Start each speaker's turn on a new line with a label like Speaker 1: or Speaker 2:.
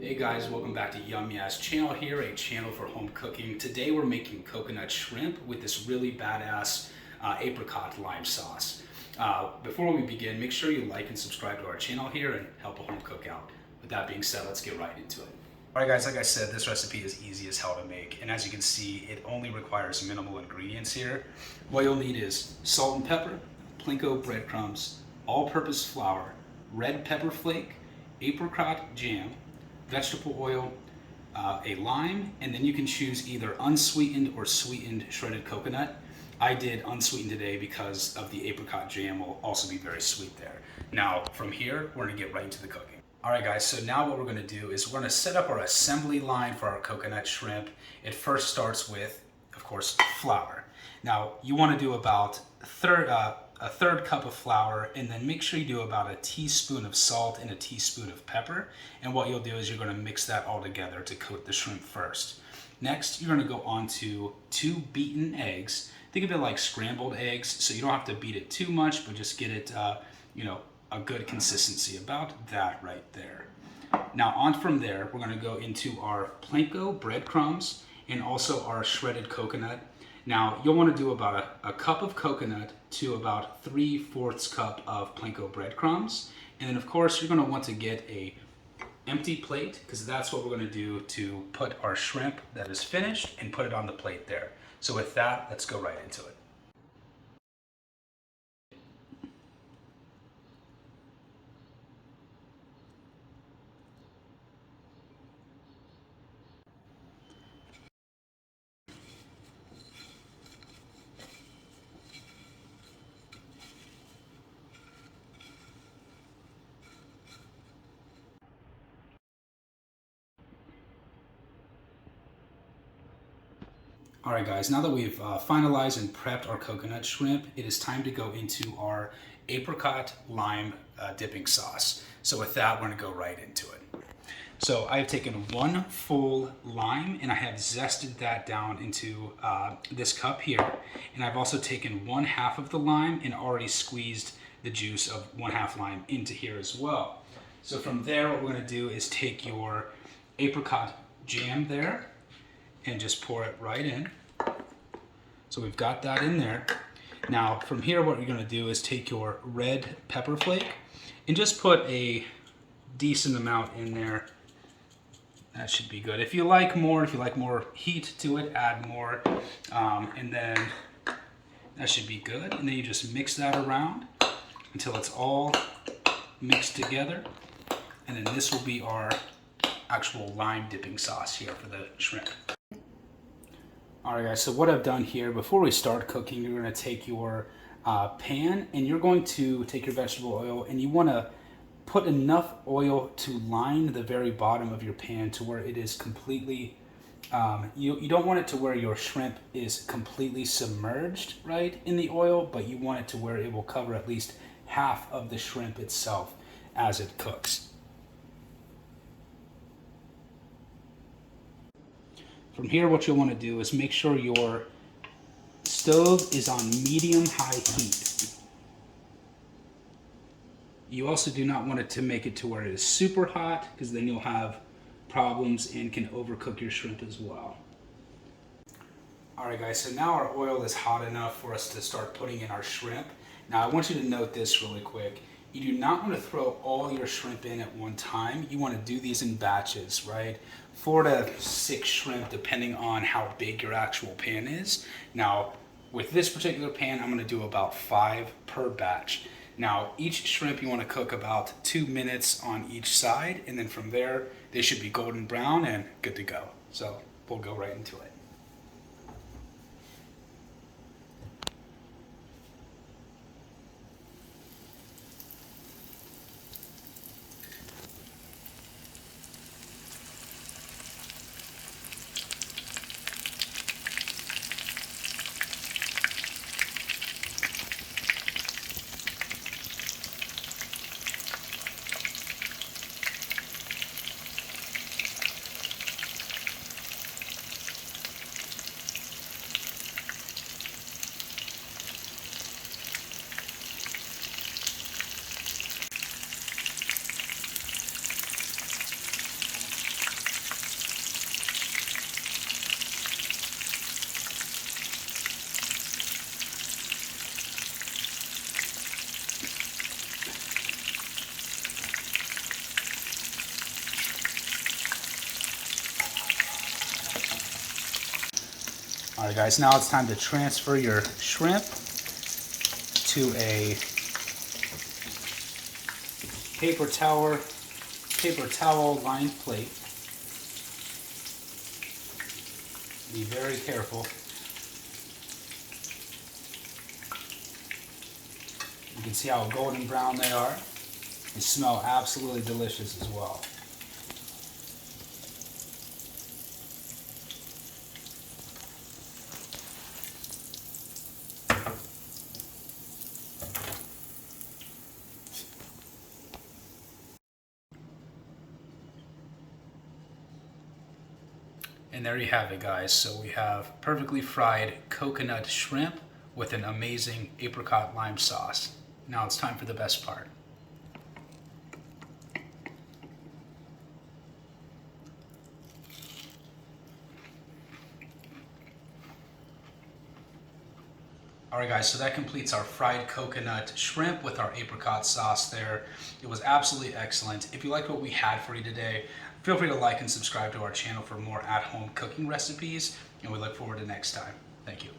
Speaker 1: Hey guys, welcome back to Yummy Ass Channel here, a channel for home cooking. Today we're making coconut shrimp with this really badass apricot lime sauce. Before we begin, make sure you like and subscribe to our channel here and help a home cook out. With that being said, let's get right into it. Alright guys, like I said, this recipe is easy as hell to make, and as you can see, it only requires minimal ingredients here. What you'll need is salt and pepper, Planko breadcrumbs, all-purpose flour, red pepper flake, apricot jam, vegetable oil, a lime, and then you can choose either unsweetened or sweetened shredded coconut. I did unsweetened today because of the apricot jam will also be very sweet there. Now from here, we're gonna get right into the cooking. Alright guys, so now what we're gonna do is we're gonna set up our assembly line for our coconut shrimp. It first starts with, of course, flour. Now you wanna do about a third cup of flour, and then make sure you do about a teaspoon of salt and a teaspoon of pepper. And what you'll do is you're going to mix that all together to coat the shrimp first. Next, you're going to go on to 2 beaten eggs. Think of it like scrambled eggs, so you don't have to beat it too much, but just get it, a good consistency, about that right there. Now on from there, we're going to go into our Planko breadcrumbs and also our shredded coconut. Now, you'll want to do about a cup of coconut to about 3/4 cup of Planko breadcrumbs. And then, of course, you're going to want to get a empty plate because that's what we're going to do to put our shrimp that is finished and put it on the plate there. So with that, let's go right into it. Alright guys, now that we've finalized and prepped our coconut shrimp, it is time to go into our apricot lime dipping sauce. So with that, we're going to go right into it. So I have taken 1 full lime and I have zested that down into this cup here. And I've also taken 1/2 of the lime and already squeezed the juice of 1/2 lime into here as well. So from there, what we're going to do is take your apricot jam there and just pour it right in. So we've got that in there. Now from here, what you're gonna do is take your red pepper flake and just put a decent amount in there. That should be good. If you like more heat to it, add more. And then that should be good. And then you just mix that around until it's all mixed together. And then this will be our actual lime dipping sauce here for the shrimp. Alright guys, so what I've done here, before we start cooking, you're going to take your pan and you're going to take your vegetable oil and you want to put enough oil to line the very bottom of your pan to where it is completely, you don't want it to where your shrimp is completely submerged, right, in the oil, but you want it to where it will cover at least half of the shrimp itself as it cooks. From here, what you'll want to do is make sure your stove is on medium-high heat. You also do not want it to make it to where it is super hot, because then you'll have problems and can overcook your shrimp as well. Alright guys, so now our oil is hot enough for us to start putting in our shrimp. Now I want you to note this really quick. You do not want to throw all your shrimp in at one time. You want to do these in batches, right? 4 to 6 shrimp, depending on how big your actual pan is. Now, with this particular pan, I'm going to do about 5 per batch. Now, each shrimp you want to cook about 2 minutes on each side, and then from there, they should be golden brown and good to go. So, we'll go right into it. All right, guys, now it's time to transfer your shrimp to a paper towel lined plate. Be very careful. You can see how golden brown they are. They smell absolutely delicious as well. And there you have it, guys. So we have perfectly fried coconut shrimp with an amazing apricot lime sauce. Now it's time for the best part. Alright guys, so that completes our fried coconut shrimp with our apricot sauce there. It was absolutely excellent. If you like what we had for you today, feel free to like and subscribe to our channel for more at-home cooking recipes, and we look forward to next time. Thank you.